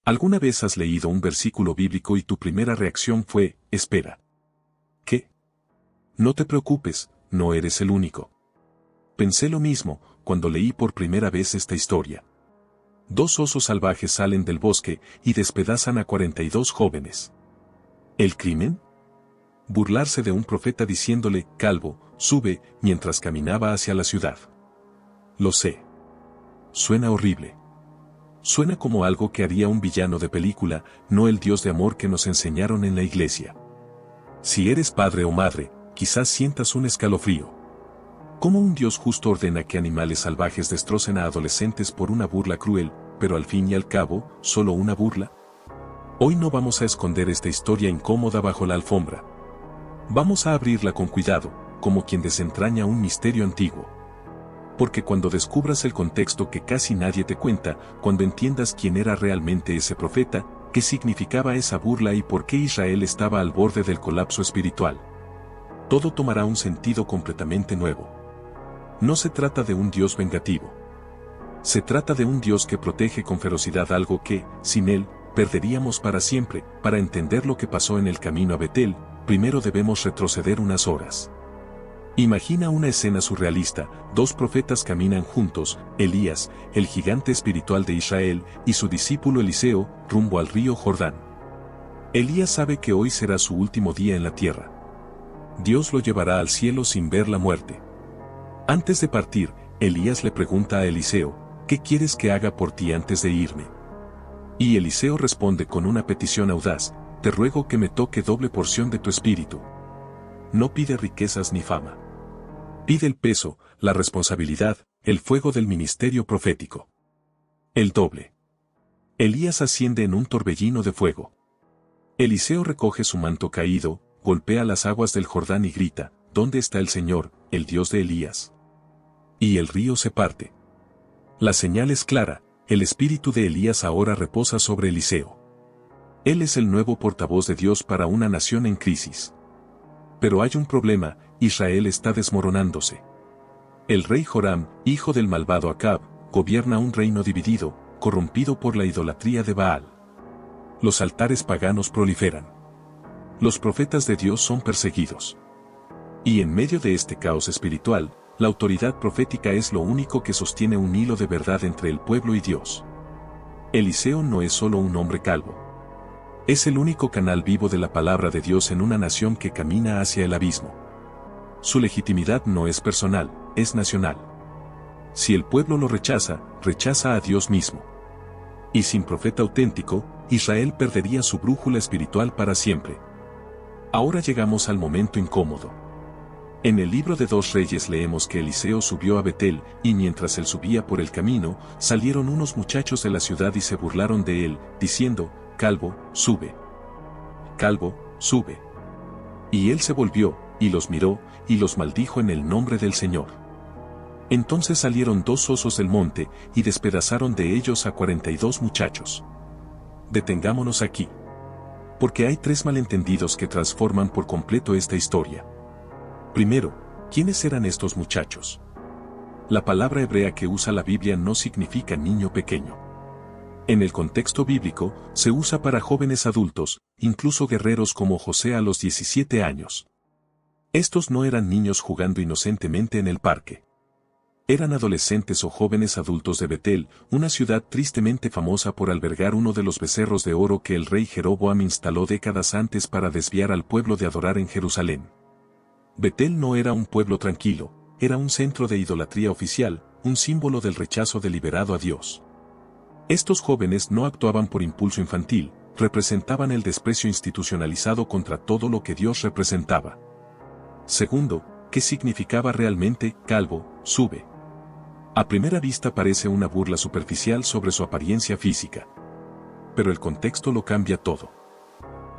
¿Alguna vez has leído un versículo bíblico y tu primera reacción fue, espera? ¿Qué? No te preocupes, no eres el único. Pensé lo mismo cuando leí por primera vez esta historia. Dos osos salvajes salen del bosque y despedazan a 42 jóvenes. ¿El crimen? Burlarse de un profeta diciéndole, calvo, sube, mientras caminaba hacia la ciudad. Lo sé. Suena horrible. Suena como algo que haría un villano de película, no el Dios de amor que nos enseñaron en la iglesia. Si eres padre o madre, quizás sientas un escalofrío. ¿Cómo un Dios justo ordena que animales salvajes destrocen a adolescentes por una burla cruel, pero al fin y al cabo, solo una burla? Hoy no vamos a esconder esta historia incómoda bajo la alfombra. Vamos a abrirla con cuidado, como quien desentraña un misterio antiguo. Porque cuando descubras el contexto que casi nadie te cuenta, cuando entiendas quién era realmente ese profeta, qué significaba esa burla y por qué Israel estaba al borde del colapso espiritual, todo tomará un sentido completamente nuevo. No se trata de un Dios vengativo. Se trata de un Dios que protege con ferocidad algo que, sin él, perderíamos para siempre. Para entender lo que pasó en el camino a Betel, primero debemos retroceder unas horas. Imagina una escena surrealista, dos profetas caminan juntos, Elías, el gigante espiritual de Israel, y su discípulo Eliseo, rumbo al río Jordán. Elías sabe que hoy será su último día en la tierra. Dios lo llevará al cielo sin ver la muerte. Antes de partir, Elías le pregunta a Eliseo, ¿qué quieres que haga por ti antes de irme? Y Eliseo responde con una petición audaz, te ruego que me toque doble porción de tu espíritu. No pide riquezas ni fama. Pide el peso, la responsabilidad, el fuego del ministerio profético. El doble. Elías asciende en un torbellino de fuego. Eliseo recoge su manto caído, golpea las aguas del Jordán y grita, ¿dónde está el Señor, el Dios de Elías? Y el río se parte. La señal es clara, el espíritu de Elías ahora reposa sobre Eliseo. Él es el nuevo portavoz de Dios para una nación en crisis. Pero hay un problema, Israel está desmoronándose. El rey Joram, hijo del malvado Acab, gobierna un reino dividido, corrompido por la idolatría de Baal. Los altares paganos proliferan. Los profetas de Dios son perseguidos. Y en medio de este caos espiritual, la autoridad profética es lo único que sostiene un hilo de verdad entre el pueblo y Dios. Eliseo no es solo un hombre calvo. Es el único canal vivo de la palabra de Dios en una nación que camina hacia el abismo. Su legitimidad no es personal, es nacional. Si el pueblo lo rechaza, rechaza a Dios mismo. Y sin profeta auténtico, Israel perdería su brújula espiritual para siempre. Ahora llegamos al momento incómodo. En el libro de 2 Reyes leemos que Eliseo subió a Betel, y mientras él subía por el camino, salieron unos muchachos de la ciudad y se burlaron de él, diciendo, calvo, sube. Calvo, sube. Y él se volvió, y los miró, y los maldijo en el nombre del Señor. Entonces salieron 2 osos del monte, y despedazaron de ellos a 42 muchachos. Detengámonos aquí. Porque hay 3 malentendidos que transforman por completo esta historia. Primero, ¿quiénes eran estos muchachos? La palabra hebrea que usa la Biblia no significa niño pequeño. En el contexto bíblico, se usa para jóvenes adultos, incluso guerreros como José a los 17 años. Estos no eran niños jugando inocentemente en el parque. Eran adolescentes o jóvenes adultos de Betel, una ciudad tristemente famosa por albergar uno de los becerros de oro que el rey Jeroboam instaló décadas antes para desviar al pueblo de adorar en Jerusalén. Betel no era un pueblo tranquilo, era un centro de idolatría oficial, un símbolo del rechazo deliberado a Dios. Estos jóvenes no actuaban por impulso infantil, representaban el desprecio institucionalizado contra todo lo que Dios representaba. Segundo, ¿qué significaba realmente, calvo, sube? A primera vista parece una burla superficial sobre su apariencia física. Pero el contexto lo cambia todo.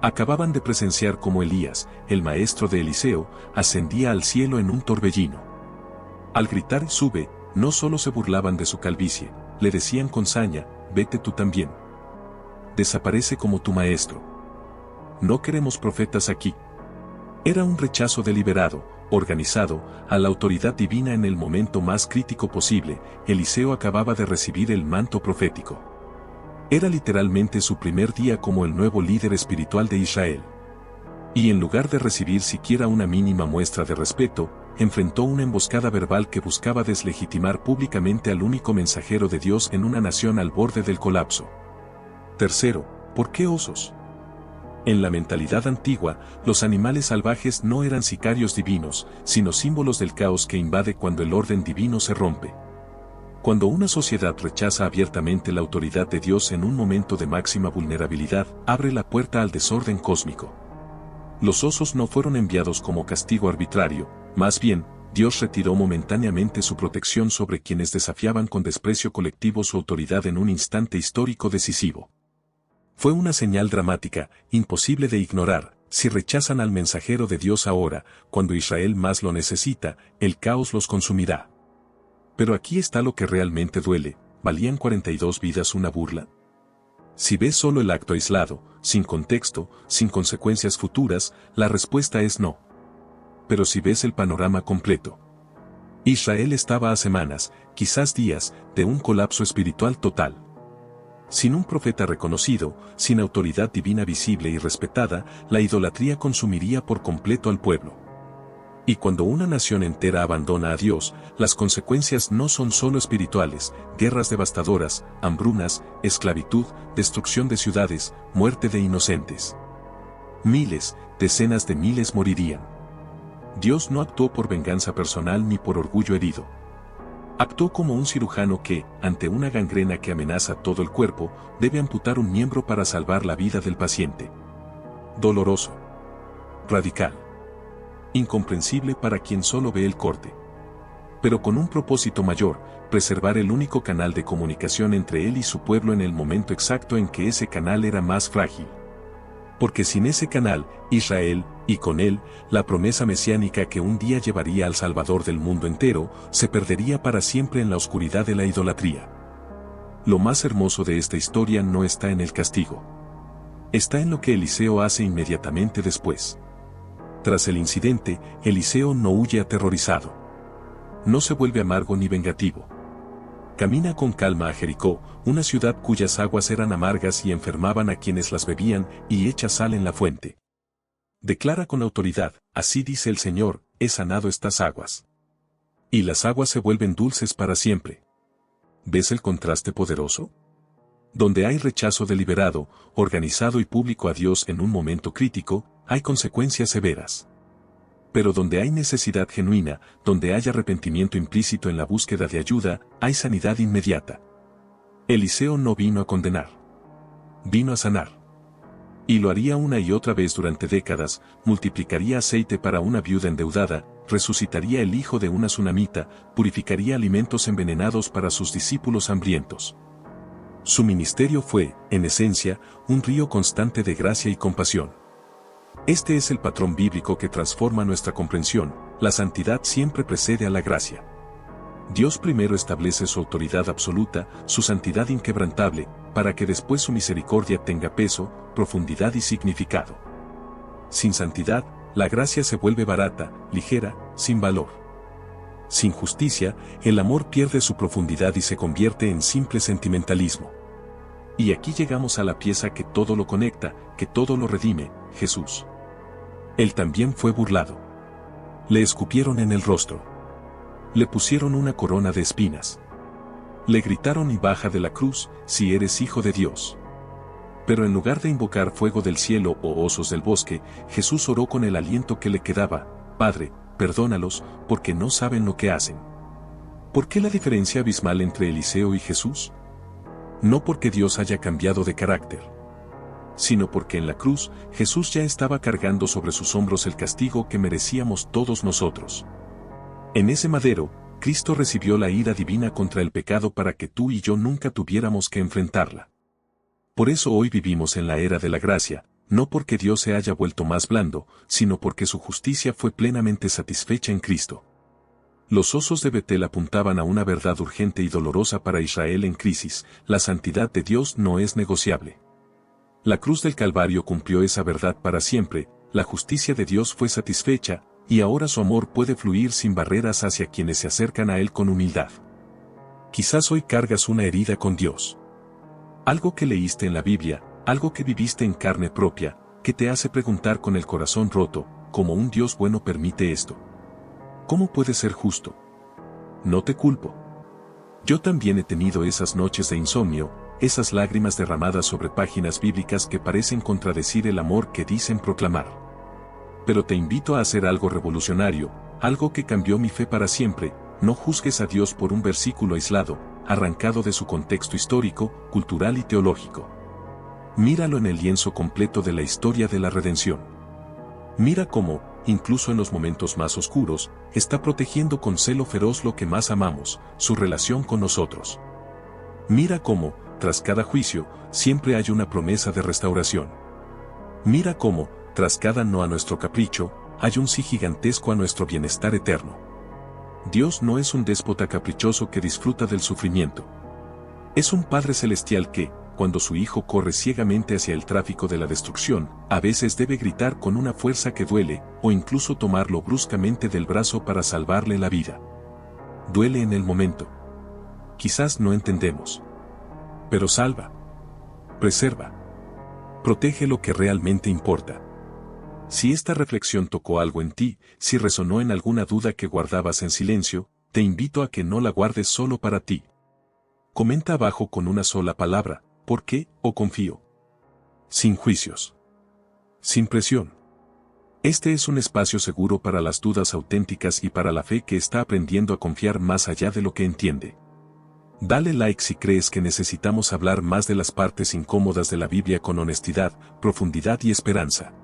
Acababan de presenciar cómo Elías, el maestro de Eliseo, ascendía al cielo en un torbellino. Al gritar sube, no solo se burlaban de su calvicie, le decían con saña, vete tú también. Desaparece como tu maestro. No queremos profetas aquí. Era un rechazo deliberado, organizado, a la autoridad divina en el momento más crítico posible. Eliseo acababa de recibir el manto profético. Era literalmente su primer día como el nuevo líder espiritual de Israel. Y en lugar de recibir siquiera una mínima muestra de respeto, enfrentó una emboscada verbal que buscaba deslegitimar públicamente al único mensajero de Dios en una nación al borde del colapso. Tercero, ¿por qué osos? En la mentalidad antigua, los animales salvajes no eran sicarios divinos, sino símbolos del caos que invade cuando el orden divino se rompe. Cuando una sociedad rechaza abiertamente la autoridad de Dios en un momento de máxima vulnerabilidad, abre la puerta al desorden cósmico. Los osos no fueron enviados como castigo arbitrario, más bien, Dios retiró momentáneamente su protección sobre quienes desafiaban con desprecio colectivo su autoridad en un instante histórico decisivo. Fue una señal dramática, imposible de ignorar. Si rechazan al mensajero de Dios ahora, cuando Israel más lo necesita, el caos los consumirá. Pero aquí está lo que realmente duele: ¿valían 42 vidas una burla? Si ves solo el acto aislado, sin contexto, sin consecuencias futuras, la respuesta es no. Pero si ves el panorama completo, Israel estaba a semanas, quizás días, de un colapso espiritual total. Sin un profeta reconocido, sin autoridad divina visible y respetada, la idolatría consumiría por completo al pueblo. Y cuando una nación entera abandona a Dios, las consecuencias no son solo espirituales: guerras devastadoras, hambrunas, esclavitud, destrucción de ciudades, muerte de inocentes. Miles, decenas de miles morirían. Dios no actuó por venganza personal ni por orgullo herido. Actuó como un cirujano que, ante una gangrena que amenaza todo el cuerpo, debe amputar un miembro para salvar la vida del paciente. Doloroso. Radical. Incomprensible para quien solo ve el corte. Pero con un propósito mayor: preservar el único canal de comunicación entre él y su pueblo en el momento exacto en que ese canal era más frágil. Porque sin ese canal, Israel, y con él, la promesa mesiánica que un día llevaría al Salvador del mundo entero, se perdería para siempre en la oscuridad de la idolatría. Lo más hermoso de esta historia no está en el castigo. Está en lo que Eliseo hace inmediatamente después. Tras el incidente, Eliseo no huye aterrorizado. No se vuelve amargo ni vengativo. Camina con calma a Jericó, una ciudad cuyas aguas eran amargas y enfermaban a quienes las bebían, y echa sal en la fuente. Declara con autoridad: así dice el Señor, he sanado estas aguas. Y las aguas se vuelven dulces para siempre. ¿Ves el contraste poderoso? Donde hay rechazo deliberado, organizado y público a Dios en un momento crítico, hay consecuencias severas. Pero donde hay necesidad genuina, donde hay arrepentimiento implícito en la búsqueda de ayuda, hay sanidad inmediata. Eliseo no vino a condenar. Vino a sanar. Y lo haría una y otra vez durante décadas: multiplicaría aceite para una viuda endeudada, resucitaría el hijo de una tsunamita, purificaría alimentos envenenados para sus discípulos hambrientos. Su ministerio fue, en esencia, un río constante de gracia y compasión. Este es el patrón bíblico que transforma nuestra comprensión: la santidad siempre precede a la gracia. Dios primero establece su autoridad absoluta, su santidad inquebrantable, para que después su misericordia tenga peso, profundidad y significado. Sin santidad, la gracia se vuelve barata, ligera, sin valor. Sin justicia, el amor pierde su profundidad y se convierte en simple sentimentalismo. Y aquí llegamos a la pieza que todo lo conecta, que todo lo redime: Jesús. Él también fue burlado. Le escupieron en el rostro. Le pusieron una corona de espinas. Le gritaron: y baja de la cruz, si eres hijo de Dios. Pero en lugar de invocar fuego del cielo o osos del bosque, Jesús oró con el aliento que le quedaba: Padre, perdónalos, porque no saben lo que hacen. ¿Por qué la diferencia abismal entre Eliseo y Jesús? No porque Dios haya cambiado de carácter, sino porque en la cruz, Jesús ya estaba cargando sobre sus hombros el castigo que merecíamos todos nosotros. En ese madero, Cristo recibió la ira divina contra el pecado para que tú y yo nunca tuviéramos que enfrentarla. Por eso hoy vivimos en la era de la gracia, no porque Dios se haya vuelto más blando, sino porque su justicia fue plenamente satisfecha en Cristo. Los osos de Betel apuntaban a una verdad urgente y dolorosa para Israel en crisis: la santidad de Dios no es negociable. La cruz del Calvario cumplió esa verdad para siempre: la justicia de Dios fue satisfecha, y ahora su amor puede fluir sin barreras hacia quienes se acercan a Él con humildad. Quizás hoy cargas una herida con Dios. Algo que leíste en la Biblia, algo que viviste en carne propia, que te hace preguntar con el corazón roto, ¿cómo un Dios bueno permite esto? ¿Cómo puede ser justo? No te culpo. Yo también he tenido esas noches de insomnio, esas lágrimas derramadas sobre páginas bíblicas que parecen contradecir el amor que dicen proclamar. Pero te invito a hacer algo revolucionario, algo que cambió mi fe para siempre. No juzgues a Dios por un versículo aislado, arrancado de su contexto histórico, cultural y teológico. Míralo en el lienzo completo de la historia de la redención. Mira cómo, incluso en los momentos más oscuros, está protegiendo con celo feroz lo que más amamos, su relación con nosotros. Mira cómo, tras cada juicio, siempre hay una promesa de restauración. Mira cómo, tras cada no a nuestro capricho, hay un sí gigantesco a nuestro bienestar eterno. Dios no es un déspota caprichoso que disfruta del sufrimiento. Es un Padre celestial que, cuando su hijo corre ciegamente hacia el tráfico de la destrucción, a veces debe gritar con una fuerza que duele, o incluso tomarlo bruscamente del brazo para salvarle la vida. Duele en el momento. Quizás no entendemos. Pero salva. Preserva. Protege lo que realmente importa. Si esta reflexión tocó algo en ti, si resonó en alguna duda que guardabas en silencio, te invito a que no la guardes solo para ti. Comenta abajo con una sola palabra, ¿por qué? O confío. Sin juicios. Sin presión. Este es un espacio seguro para las dudas auténticas y para la fe que está aprendiendo a confiar más allá de lo que entiende. Dale like si crees que necesitamos hablar más de las partes incómodas de la Biblia con honestidad, profundidad y esperanza.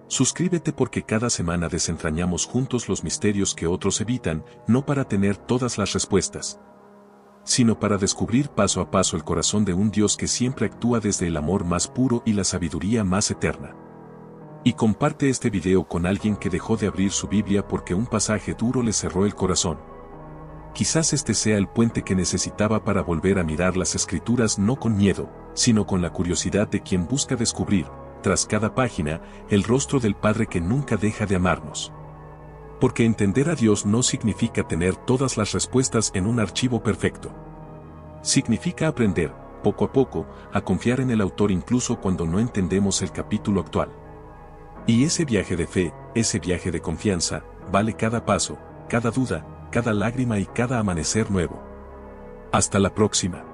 Suscríbete porque cada semana desentrañamos juntos los misterios que otros evitan, no para tener todas las respuestas, sino para descubrir paso a paso el corazón de un Dios que siempre actúa desde el amor más puro y la sabiduría más eterna. Y comparte este video con alguien que dejó de abrir su Biblia porque un pasaje duro le cerró el corazón. Quizás este sea el puente que necesitaba para volver a mirar las Escrituras no con miedo, sino con la curiosidad de quien busca descubrir, tras cada página, el rostro del Padre que nunca deja de amarnos. Porque entender a Dios no significa tener todas las respuestas en un archivo perfecto. Significa aprender, poco a poco, a confiar en el autor incluso cuando no entendemos el capítulo actual. Y ese viaje de fe, ese viaje de confianza, vale cada paso, cada duda, cada lágrima y cada amanecer nuevo. Hasta la próxima.